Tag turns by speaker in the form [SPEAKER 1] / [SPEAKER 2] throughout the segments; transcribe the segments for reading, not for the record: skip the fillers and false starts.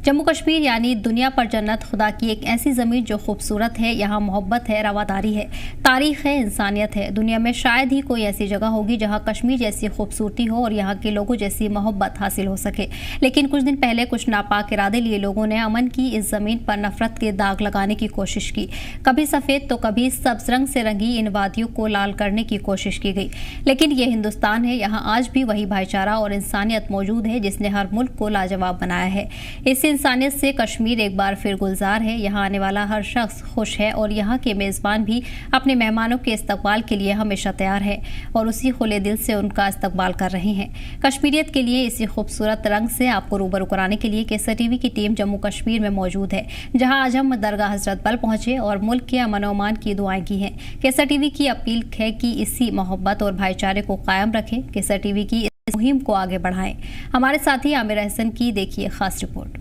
[SPEAKER 1] जम्मू कश्मीर यानी दुनिया पर जन्नत, खुदा की एक ऐसी ज़मीन जो खूबसूरत है। यहाँ मोहब्बत है, रवादारी है, तारीख़ है, इंसानियत है। दुनिया में शायद ही कोई ऐसी जगह होगी जहाँ कश्मीर जैसी खूबसूरती हो और यहाँ के लोगों जैसी मोहब्बत हासिल हो सके। लेकिन कुछ दिन पहले कुछ नापाक इरादे लिए लोगों ने अमन की इस ज़मीन पर नफरत के दाग लगाने की कोशिश की। कभी सफ़ेद तो कभी सब्ज रंग से रंगी इन वादियों को लाल करने की कोशिश की गई। लेकिन ये हिंदुस्तान है, यहाँ आज भी वही भाईचारा और इंसानियत मौजूद है जिसने हर मुल्क को लाजवाब बनाया है। इस इंसानियत से कश्मीर एक बार फिर गुलजार है। यहाँ आने वाला हर शख्स खुश है और यहाँ के मेज़बान भी अपने मेहमानों के इस्तकबाल के लिए हमेशा तैयार है और उसी खुले दिल से उनका इस्तकबाल कर रहे हैं। कश्मीरियत के लिए इसी खूबसूरत रंग से आपको रूबरू कराने के लिए केसर टीवी की टीम जम्मू कश्मीर में मौजूद है, जहाँ आज हम दरगाह हजरत बल पहुंचे और मुल्क के अमन और अमान की दुआएं की हैं। केसर टीवी की अपील है कि इसी मोहब्बत और भाईचारे को कायम रखें। केसर टीवी की इस मुहिम को आगे बढ़ाएं। हमारे साथी आमिर अहसन की देखिए खास रिपोर्ट।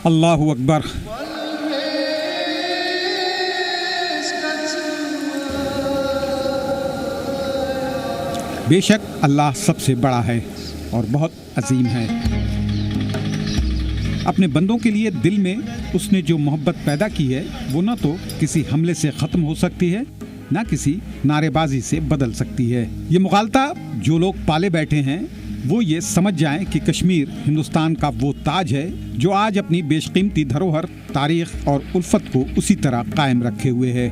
[SPEAKER 2] अल्लाहु अकबर। बेशक अल्लाह सबसे बड़ा है और बहुत अजीम है। अपने बंदों के लिए दिल में उसने जो मोहब्बत पैदा की है वो न तो किसी हमले से ख़त्म हो सकती है, न किसी नारेबाजी से बदल सकती है। ये मुगालता जो लोग पाले बैठे हैं वो ये समझ जाएं कि कश्मीर हिंदुस्तान का वो ताज है जो आज अपनी बेशकीमती धरोहर, तारीख और उल्फत को उसी तरह कायम रखे हुए है।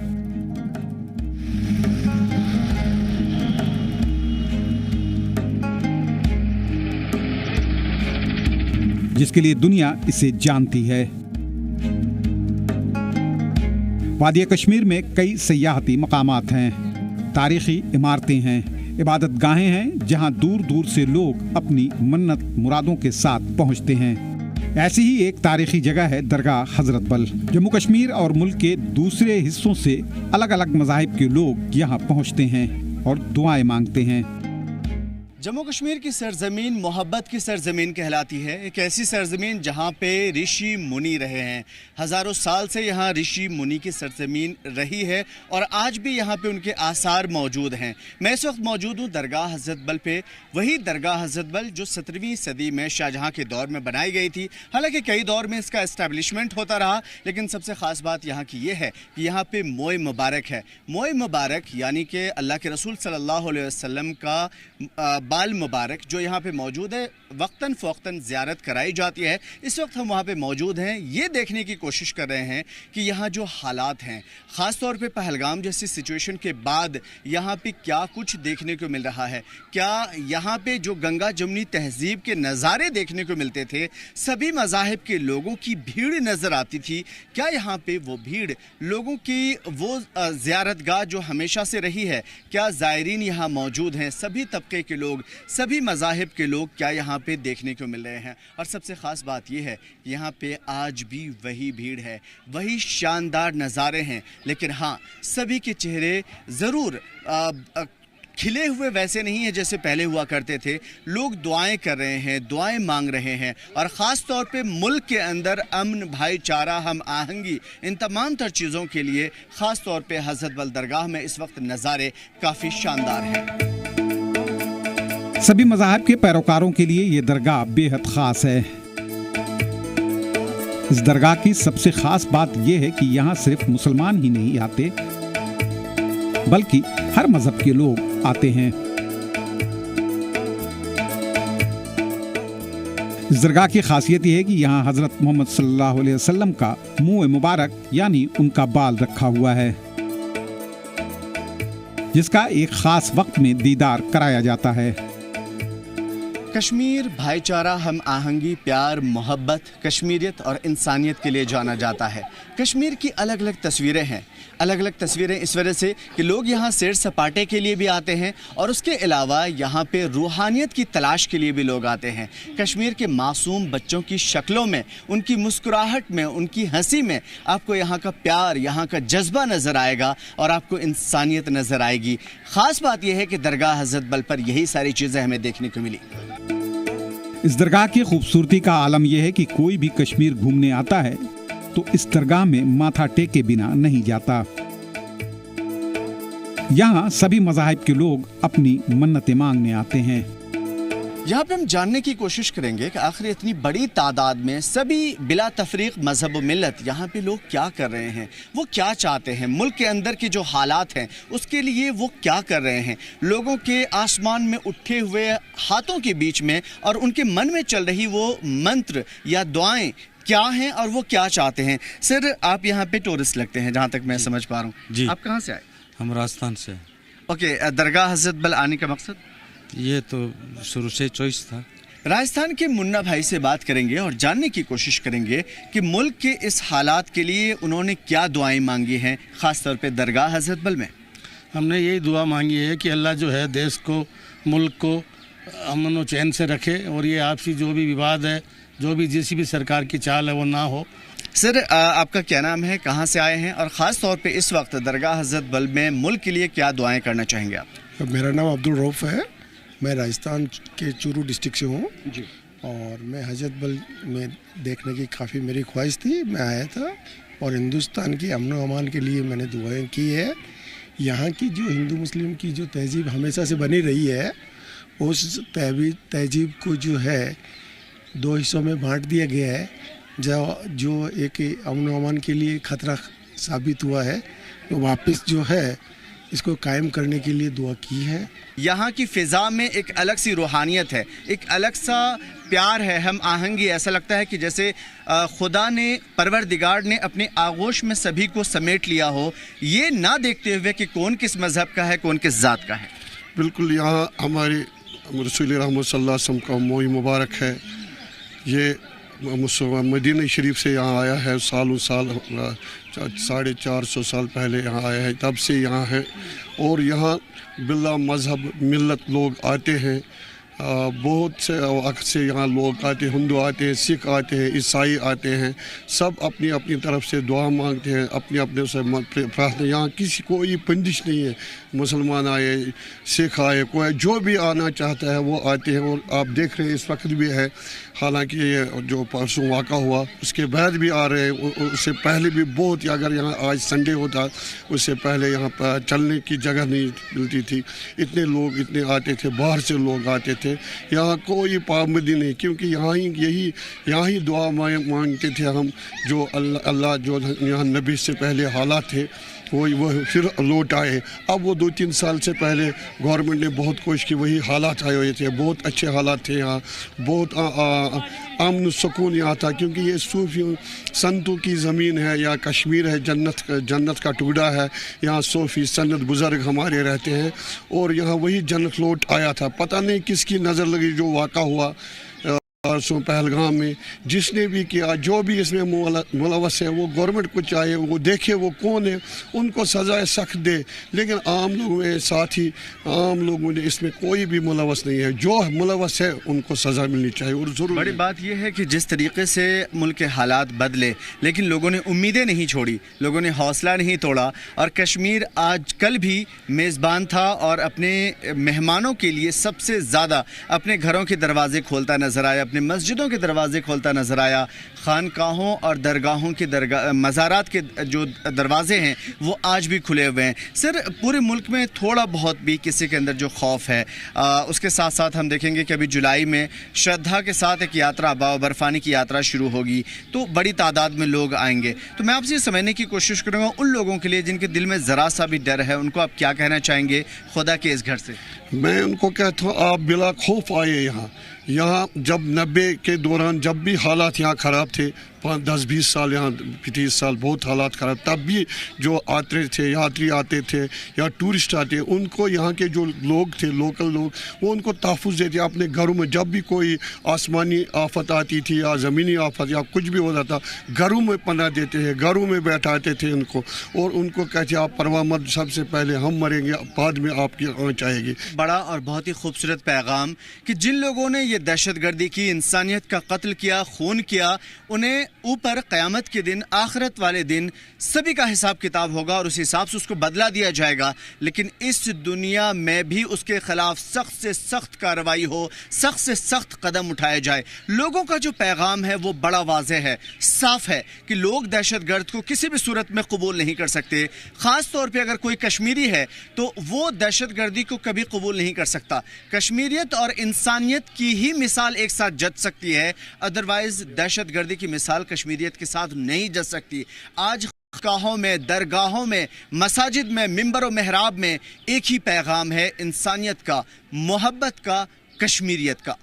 [SPEAKER 2] जिसके लिए दुनिया इसे जानती है। वादी कश्मीर में कई सयाहती मकामात हैं, तारीखी इमारतें हैं, इबादत गाहें हैं जहां दूर दूर से लोग अपनी मन्नत मुरादों के साथ पहुंचते हैं। ऐसी ही एक तारीखी जगह है दरगाह हजरत बल। जम्मू कश्मीर और मुल्क के दूसरे हिस्सों से अलग अलग मज़ाहिब के लोग यहां पहुंचते हैं और दुआएं मांगते हैं।
[SPEAKER 3] जम्मू कश्मीर की सरजमीन मोहब्बत की सरजमीन कहलाती है। एक ऐसी सरजमीन जहाँ पे ऋषि मुनि रहे हैं। हज़ारों साल से यहाँ ऋषि मुनि की सरजमीन रही है और आज भी यहाँ पे उनके आसार मौजूद हैं। मैं इस वक्त मौजूद हूँ दरगाह हजरत बल पे। वही दरगाह हजरत बल जो 17वीं सदी में शाहजहाँ के दौर में बनाई गई थी। हालांकि कई दौर में इसका इस्टेब्लिशमेंट होता रहा, लेकिन सबसे ख़ास बात यहाँ की ये है कि यहाँ पे मोए मुबारक है। मोए मुबारक यानी कि अल्लाह के रसूल सल्लल्लाहु अलैहि वसल्लम का बाल मुबारक जो यहाँ पे मौजूद है, वक्तन फ़ौक्तन ज़ियारत कराई जाती है। इस वक्त हम वहाँ पे मौजूद हैं, ये देखने की कोशिश कर रहे हैं कि यहाँ जो हालात हैं, ख़ास तौर पे पहलगाम जैसी सिचुएशन के बाद यहाँ पे क्या कुछ देखने को मिल रहा है। क्या यहाँ पे जो गंगा जमुनी तहज़ीब के नज़ारे देखने को मिलते थे, सभी मज़ाहिब के लोगों की भीड़ नज़र आती थी, क्या यहाँ पे वो भीड़ लोगों की वो ज़ियारतगाह जो हमेशा से रही है, क्या ज़ायरीन यहाँ मौजूद हैं, सभी तबके के लोग, सभी मज़ाहिब के लोग क्या यहाँ पे देखने को मिल रहे हैं। और सबसे ख़ास बात यह है कि यहाँ पे आज भी वही भीड़ है, वही शानदार नज़ारे हैं, लेकिन हाँ, सभी के चेहरे ज़रूर खिले हुए वैसे नहीं है जैसे पहले हुआ करते थे। लोग दुआएं कर रहे हैं, दुआएं मांग रहे हैं और ख़ास तौर पे मुल्क के अंदर अमन, भाईचारा, हम आहंगी, इन तमाम तर चीज़ों के लिए ख़ास तौर पे हज़रत बल दरगाह में इस वक्त नज़ारे काफ़ी शानदार हैं।
[SPEAKER 2] सभी मज़ाहिब के पैरोकारों के लिए ये दरगाह बेहद ख़ास है। इस दरगाह की सबसे ख़ास बात यह है कि यहाँ सिर्फ मुसलमान ही नहीं आते बल्कि हर मज़हब के लोग आते हैं। इस दरगाह की खासियत यह है कि यहाँ हज़रत मोहम्मद सल्लल्लाहु अलैहि वसल्लम का मुँह मुबारक यानी उनका बाल रखा हुआ है, जिसका एक ख़ास वक्त में दीदार कराया जाता है।
[SPEAKER 3] کشمیر بھائی چارہ، ہم آہنگی، پیار، محبت، کشمیریت اور انسانیت کے لیے جانا جاتا ہے۔ کشمیر کی الگ الگ تصویریں ہیں، الگ الگ تصویریں اس وجہ سے کہ لوگ یہاں سیر سپاٹے کے لیے بھی آتے ہیں اور اس کے علاوہ یہاں پہ روحانیت کی تلاش کے لیے بھی لوگ آتے ہیں۔ کشمیر کے معصوم بچوں کی شکلوں میں، ان کی مسکراہٹ میں، ان کی ہنسی میں آپ کو یہاں کا پیار، یہاں کا جذبہ نظر آئے گا اور آپ کو انسانیت نظر آئے گی۔ خاص بات یہ ہے کہ درگاہ حضرت بل پر یہی ساری چیزیں ہمیں دیکھنے کو ملی۔
[SPEAKER 2] اس درگاہ کی خوبصورتی کا عالم یہ ہے کہ کوئی بھی کشمیر گھومنے آتا ہے تو اس درگاہ میں ماتھا ٹیکے بنا نہیں جاتا۔ یہاں سبھی مذاہب کے لوگ اپنی منتیں مانگنے آتے ہیں۔
[SPEAKER 3] یہاں پہ ہم جاننے کی کوشش کریں گے کہ آخر اتنی بڑی تعداد میں سبھی بلا تفریق مذہب و ملت یہاں پہ لوگ کیا کر رہے ہیں، وہ کیا چاہتے ہیں، ملک کے اندر کی جو حالات ہیں اس کے لیے وہ کیا کر رہے ہیں، لوگوں کے آسمان میں اٹھے ہوئے ہاتھوں کے بیچ میں اور ان کے من میں چل رہی وہ منتر یا دعائیں کیا ہیں اور وہ کیا چاہتے ہیں۔ سر، آپ یہاں پہ ٹورسٹ لگتے ہیں جہاں تک میں سمجھ پا رہا ہوں۔
[SPEAKER 4] جی،
[SPEAKER 3] آپ کہاں سے آئے؟
[SPEAKER 4] ہم راجستھان سے۔
[SPEAKER 3] اوکے، درگاہ حضرت بل آنے کا مقصد؟
[SPEAKER 4] یہ تو شروع سے چوائس تھا۔
[SPEAKER 3] راجستھان کے منا بھائی سے بات کریں گے اور جاننے کی کوشش کریں گے کہ ملک کے اس حالات کے لیے انہوں نے کیا دعائیں مانگی ہیں، خاص طور پہ درگاہ حضرت بل میں۔
[SPEAKER 5] ہم نے یہی دعا مانگی ہے کہ اللہ جو ہے دیش کو، ملک کو امن و چین سے رکھے اور یہ آپسی جو بھی وواد ہے، جو بھی جس بھی سرکار کی چال ہے وہ نہ ہو۔
[SPEAKER 3] سر، آپ کا کیا نام ہے، کہاں سے آئے ہیں اور خاص طور پہ اس وقت درگاہ حضرت بل میں ملک کے لیے کیا دعائیں کرنا چاہیں گے آپ؟
[SPEAKER 6] میرا نام عبدالرؤف ہے، میں راجستھان کے چورو ڈسٹرکٹ سے ہوں
[SPEAKER 3] جی،
[SPEAKER 6] اور میں حضرت بل میں دیکھنے کی کافی میری خواہش تھی، میں آیا تھا اور ہندوستان کی امن و امان کے لیے میں نے دعائیں کی ہے۔ یہاں کی جو ہندو مسلم کی جو تہذیب ہمیشہ سے بنی رہی ہے، اس تہذیب کو جو ہے دو حصوں میں بانٹ دیا گیا ہے، جو ایک امن و امان کے لیے خطرہ ثابت ہوا ہے، تو واپس جو ہے اس کو قائم کرنے کے لیے دعا کی ہے۔
[SPEAKER 3] یہاں کی فضا میں ایک الگ سی روحانیت ہے، ایک الگ سا پیار ہے، ہم آہنگی، ایسا لگتا ہے کہ جیسے خدا نے، پروردگار نے اپنے آغوش میں سبھی کو سمیٹ لیا ہو، یہ نہ دیکھتے ہوئے کہ کون کس مذہب کا ہے، کون کس ذات کا ہے۔
[SPEAKER 7] بالکل، یہاں ہمارے رسول رحمت صلی اللہ علیہ وسلم کا موئی مبارک ہے، یہ مدینہ شریف سے یہاں آیا ہے، سالوں سال 450 سال پہلے یہاں آیا ہے، تب سے یہاں ہے اور یہاں بلا مذہب ملت لوگ آتے ہیں، بہت سے وقت سے یہاں لوگ آتے ہیں، ہندو آتے ہیں، سکھ آتے ہیں، عیسائی آتے ہیں، سب اپنی اپنی طرف سے دعا مانگتے ہیں، اپنے اپنے سے پرارتھنا۔ یہاں کسی کوئی بندش نہیں ہے، مسلمان آئے، سکھ آئے، کوئی جو بھی آنا چاہتا ہے وہ آتے ہیں اور آپ دیکھ رہے ہیں اس وقت بھی ہے، حالانکہ یہ جو پرسوں واقع ہوا اس کے بعد بھی آ رہے ہیں، اس سے پہلے بھی بہت، اگر یہاں آج سنڈے ہوتا اس سے پہلے یہاں پر چلنے کی جگہ نہیں ملتی تھی، اتنے لوگ اتنے آتے تھے، باہر سے لوگ آتے تھے۔ یہاں کوئی پابندی نہیں، کیونکہ یہاں ہی دعا مانگتے تھے ہم، جو اللہ جو یہاں نبی سے پہلے حالات تھے وہ پھر لوٹ آئے۔ اب وہ 2-3 سال سے پہلے گورنمنٹ نے بہت کوشش کی، وہی حالات آئے ہوئے تھے، بہت اچھے حالات تھے یہاں، بہت امن و سکون یہاں تھا، کیونکہ یہ صوفی سنتوں کی زمین ہے، یا کشمیر ہے، جنت کا ٹکڑا ہے، یہاں صوفی سنت بزرگ ہمارے رہتے ہیں اور یہاں وہی جنت لوٹ آیا تھا۔ پتہ نہیں کس کی نظر لگی جو واقع ہوا پہلگام میں، جس نے بھی کیا، جو بھی اس میں ملوث ہے، وہ گورنمنٹ کو چاہیے وہ دیکھے وہ کون ہے، ان کو سزائے سخت دے، لیکن عام لوگوں میں ساتھی عام لوگوں نے اس میں کوئی بھی ملوث نہیں ہے، جو ملوث ہے ان کو سزا ملنی چاہیے۔ اور ضرور
[SPEAKER 3] بڑی بات یہ ہے کہ جس طریقے سے ملک کے حالات بدلے لیکن لوگوں نے امیدیں نہیں چھوڑی، لوگوں نے حوصلہ نہیں توڑا، اور کشمیر آج کل بھی میزبان تھا اور اپنے مہمانوں کے لیے سب سے زیادہ اپنے گھروں کے دروازے کھولتا نظر آیا، اپنے مسجدوں کے دروازے کھولتا نظر آیا، خانقاہوں اور درگاہوں کے مزارات کے جو دروازے ہیں وہ آج بھی کھلے ہوئے ہیں۔ سر، پورے ملک میں تھوڑا بہت بھی کسی کے اندر جو خوف ہے، اس کے ساتھ ساتھ ہم دیکھیں گے کہ ابھی جولائی میں شردھا کے ساتھ ایک یاترا، باو برفانی کی یاترا شروع ہوگی، تو بڑی تعداد میں لوگ آئیں گے۔ تو میں آپ سے یہ سمجھنے کی کوشش کروں گا ان لوگوں کے لیے جن کے دل میں ذرا سا بھی ڈر ہے، ان کو آپ کیا کہنا چاہیں گے خدا کے اس گھر سے؟
[SPEAKER 7] میں ان کو کہتا ہوں آپ بلا خوف آئے یہاں جب 90 کے دوران جب بھی حالات یہاں خراب تھے، 10-20 साल, यहाँ 30 साल बहुत हालात ख़राब। तब भी जो आते थे, यात्री आते थे या टूरिस्ट आते, उनको यहाँ के जो लोग थे, लोकल लोग, वो उनको तहफ़्फ़ुज़ देते अपने घरों में। जब भी कोई आसमानी आफत आती थी या ज़मीनी आफत या कुछ भी होता था, घरों में पनाह देते हैं, घरों में बैठाते थे उनको, और उनको कहते आप परवाह मत, सबसे पहले हम मरेंगे, बाद में आपकी आँच आएगी।
[SPEAKER 3] बड़ा और बहुत ही खूबसूरत पैगाम कि जिन लोगों ने ये दहशतगर्दी की, इंसानियत का कत्ल किया, खून किया, उन्हें ऊपर क़यामत के दिन, आखिरत वाले दिन सभी का हिसाब किताब होगा और उस हिसाब से उसको बदला दिया जाएगा। लेकिन इस दुनिया में भी उसके खिलाफ सख्त से सख्त कार्रवाई हो, सख्त से सख्त कदम उठाए जाए। लोगों का जो पैगाम है वो बड़ा वाज़ेह है, साफ है कि लोग दहशतगर्द को किसी भी सूरत में कबूल नहीं कर सकते। ख़ास तौर पे अगर कोई कश्मीरी है तो वो दहशतगर्दी को कभी कबूल नहीं कर सकता। कश्मीरियत और इंसानियत की ही मिसाल एक साथ जच सकती है, अदरवाइज दहशतगर्दी की मिसाल कश्मीरियत के साथ नहीं जच सकती। आज खाहों में, दरगाहों में, मसाजिद में, मिंबर और मेहराब में एक ही पैगाम है, इंसानियत का, मोहब्बत का, कश्मीरियत का।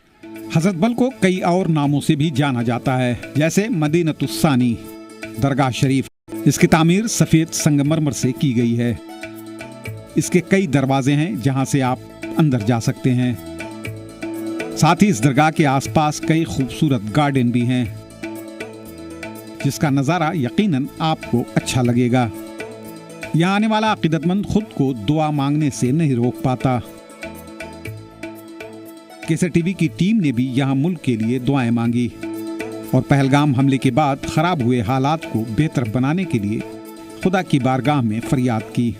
[SPEAKER 2] हजरत बल को कई और नामों से भी जाना जाता है, जैसे मदीनतुस्सानी दरगाह शरीफ। इसकी तामीर सफ़ेद संगमरमर से की गई है। इसके कई दरवाजे हैं जहां से आप अंदर जा सकते हैं। साथ ही इस दरगाह के आसपास कई खूबसूरत गार्डन भी हैं, जिसका नज़ारा यकीनन आपको अच्छा लगेगा। यहाँ आने वाला अकीदतमंद खुद को दुआ मांगने से नहीं रोक पाता। केसर टीवी की टीम ने भी यहाँ मुल्क के लिए दुआएं मांगी और पहलगाम हमले के बाद खराब हुए हालात को बेहतर बनाने के लिए खुदा की बारगाह में फरियाद की।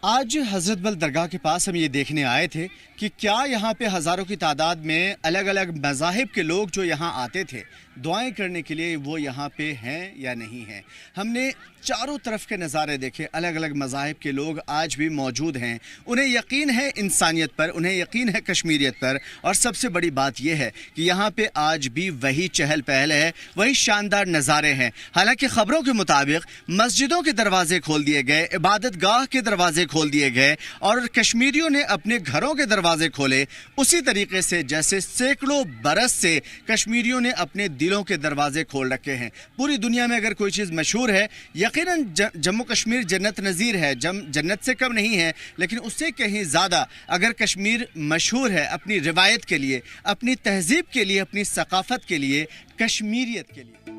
[SPEAKER 3] आज हजरत बल दरगाह के पास हम ये देखने आए थे कि क्या यहाँ पे हज़ारों की तादाद में अलग अलग मज़ाहिब के लोग जो यहाँ आते थे दुआएं करने के लिए, वो यहाँ पे हैं या नहीं हैं। हमने चारों तरफ के नज़ारे देखे, अलग अलग मज़ाहिब के लोग आज भी मौजूद हैं। उन्हें यकीन है इंसानियत पर, उन्हें यकीन है कश्मीरियत पर, और सबसे बड़ी बात यह है कि यहाँ पे आज भी वही चहल पहल है, वही शानदार नज़ारे हैं। हालांकि ख़बरों के मुताबिक मस्जिदों के दरवाजे खोल दिए गए, इबादत गाह के दरवाजे खोल दिए गए और कश्मीरियों ने अपने घरों के दरवाजे खोले, उसी तरीके से जैसे सैकड़ों बरस से कश्मीरियों ने अपने दिलों के दरवाजे खोल रखे हैं। पूरी दुनिया में अगर कोई चीज़ मशहूर है, यकीनन जम्मू कश्मीर जन्नत नज़ीर है, जन्नत से कम नहीं है, लेकिन उससे कहीं ज़्यादा अगर कश्मीर मशहूर है अपनी रिवायत के लिए, अपनी तहजीब के लिए, अपनी सकाफत के लिए, कश्मीरियत के लिए।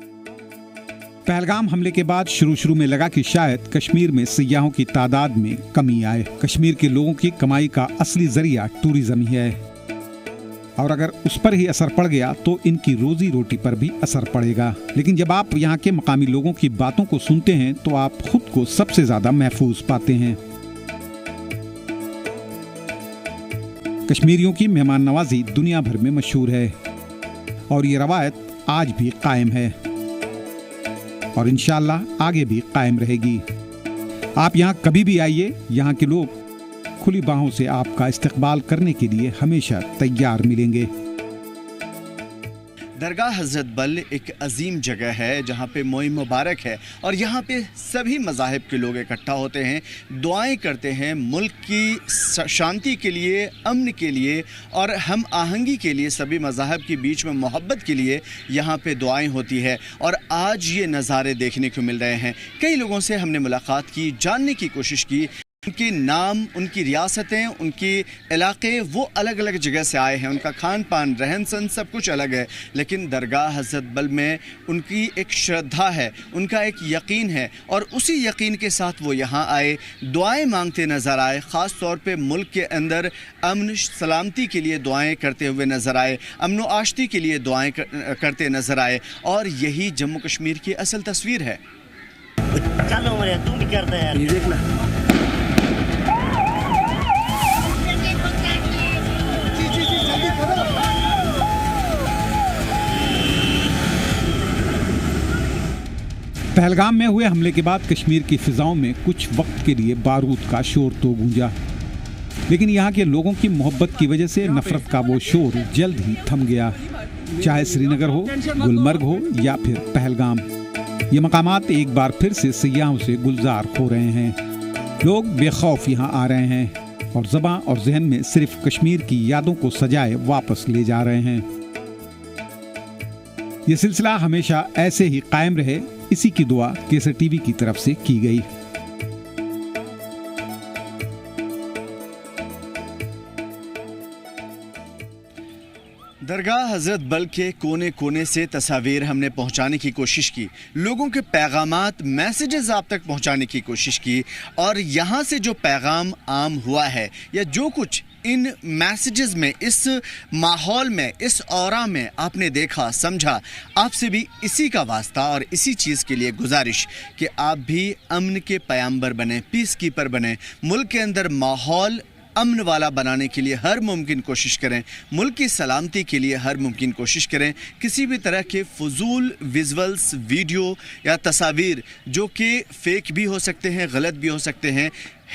[SPEAKER 2] पहलगाम हमले के बाद शुरू में लगा कि शायद कश्मीर में सियाहों की तादाद में कमी आए। कश्मीर के लोगों की कमाई का असली जरिया टूरिज्म ही है, और अगर उस पर ही असर पड़ गया तो इनकी रोजी रोटी पर भी असर पड़ेगा। लेकिन जब आप यहाँ के मकामी लोगों की बातों को सुनते हैं तो आप खुद को सबसे ज्यादा महफूज पाते हैं। कश्मीरियों की मेहमान नवाजी दुनिया भर में मशहूर है और ये रवायत आज भी कायम है और इंशाअल्लाह आगे भी कायम रहेगी। आप यहाँ कभी भी आइए, यहाँ के लोग खुली बाहों से आपका इस्तकबाल करने के लिए हमेशा तैयार मिलेंगे।
[SPEAKER 3] दरगाह हज़रत बल एक अजीम जगह है जहाँ पे मोइम मुबारक है और यहाँ पे सभी मज़ाहिब के लोग इकट्ठा होते हैं, दुआएं करते हैं मुल्क की शांति के लिए, अमन के लिए और हम आहंगी के लिए, सभी मज़ाहिब के बीच में मोहब्बत के लिए यहाँ पे दुआएं होती है। और आज ये नज़ारे देखने को मिल रहे हैं। कई लोगों से हमने मुलाकात की, जानने की कोशिश की, उनके नाम, उनकी रियासतें, उनके इलाके, वो अलग अलग जगह से आए हैं, उनका खान पान, रहन सहन सब कुछ अलग है, लेकिन दरगाह हज़रत बल में उनकी एक श्रद्धा है, उनका एक यकीन है और उसी यकीन के साथ वो यहाँ आए, दुआएं मांगते नज़र आए। ख़ास तौर पे मुल्क के अंदर अमन सलामती के लिए दुआएं करते हुए नज़र आए, अमन व आश्ती के लिए दुआएं करते नज़र आए और यही जम्मू कश्मीर की असल तस्वीर है।
[SPEAKER 2] पहलगाम में हुए हमले के बाद कश्मीर की फिजाओं में कुछ वक्त के लिए बारूद का शोर तो गूंजा, लेकिन यहाँ के लोगों की मोहब्बत की वजह से नफरत का वो शोर जल्द ही थम गया। चाहे श्रीनगर हो, गुलमर्ग हो या फिर पहलगाम, ये मकामात एक बार फिर से सियाहों से गुलजार हो रहे हैं। लोग बेखौफ यहाँ आ रहे हैं और ज़बां और जहन में सिर्फ कश्मीर की यादों को सजाए वापस ले जा रहे हैं। یہ سلسلہ ہمیشہ ایسے ہی قائم رہے، اسی کی دعا کیسر ٹی وی کی طرف سے کی گئی۔
[SPEAKER 3] درگاہ حضرت بل کے کونے کونے سے تصاویر ہم نے پہنچانے کی کوشش کی، لوگوں کے پیغامات، میسیجز آپ تک پہنچانے کی کوشش کی، اور یہاں سے جو پیغام عام ہوا ہے یا جو کچھ ان میسیجز میں، اس ماحول میں، اس اورا میں آپ نے دیکھا، سمجھا، آپ سے بھی اسی کا واسطہ اور اسی چیز کے لیے گزارش کہ آپ بھی امن کے پیامبر بنیں، پیس کیپر بنیں، ملک کے اندر ماحول امن والا بنانے کے لیے ہر ممکن کوشش کریں، ملک کی سلامتی کے لیے ہر ممکن کوشش کریں۔ کسی بھی طرح کے فضول ویژولز، ویڈیو یا تصاویر جو کہ فیک بھی ہو سکتے ہیں، غلط بھی ہو سکتے ہیں،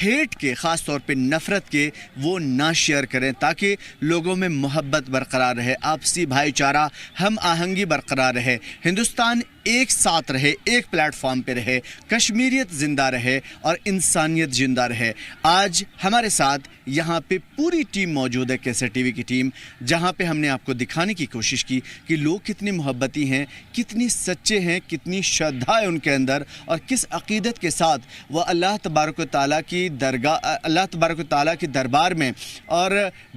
[SPEAKER 3] ہیٹ کے، خاص طور پہ نفرت کے، وہ نہ شیئر کریں تاکہ لوگوں میں محبت برقرار رہے، آپسی بھائی چارہ، ہم آہنگی برقرار رہے، ہندوستان ایک ساتھ رہے، ایک پلیٹ فارم پہ رہے، کشمیریت زندہ رہے اور انسانیت زندہ رہے۔ آج ہمارے ساتھ یہاں پہ پوری ٹیم موجود ہے، کیسر ٹی وی کی ٹیم، جہاں پہ ہم نے آپ کو دکھانے کی کوشش کی کہ لوگ کتنی محبتی ہیں، کتنی سچے ہیں، کتنی شردھا ہے ان کے اندر، اور کس عقیدت کے ساتھ وہ اللہ تبارک و تعالیٰ کی اللہ تبارک و تعالیٰ کے دربار میں اور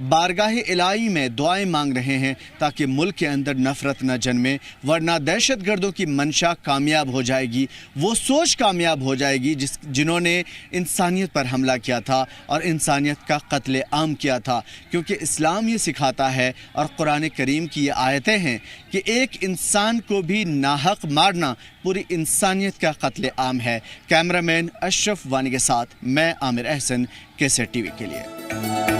[SPEAKER 3] بارگاہ الہی میں دعائیں مانگ رہے ہیں تاکہ ملک کے اندر نفرت نہ جنمے، ورنہ دہشت گردوں کی منشا کامیاب ہو جائے گی، وہ سوچ کامیاب ہو جائے گی جنہوں نے انسانیت پر حملہ کیا تھا اور انسانیت کا قتل عام کیا تھا، کیونکہ اسلام یہ سکھاتا ہے اور قرآن کریم کی یہ آیتیں ہیں کہ ایک انسان کو بھی ناحق مارنا پوری انسانیت کا قتل عام ہے۔ کیمرہ مین اشرف وانی کے ساتھ میں عامر احسن، کیسر ٹی وی کے لیے۔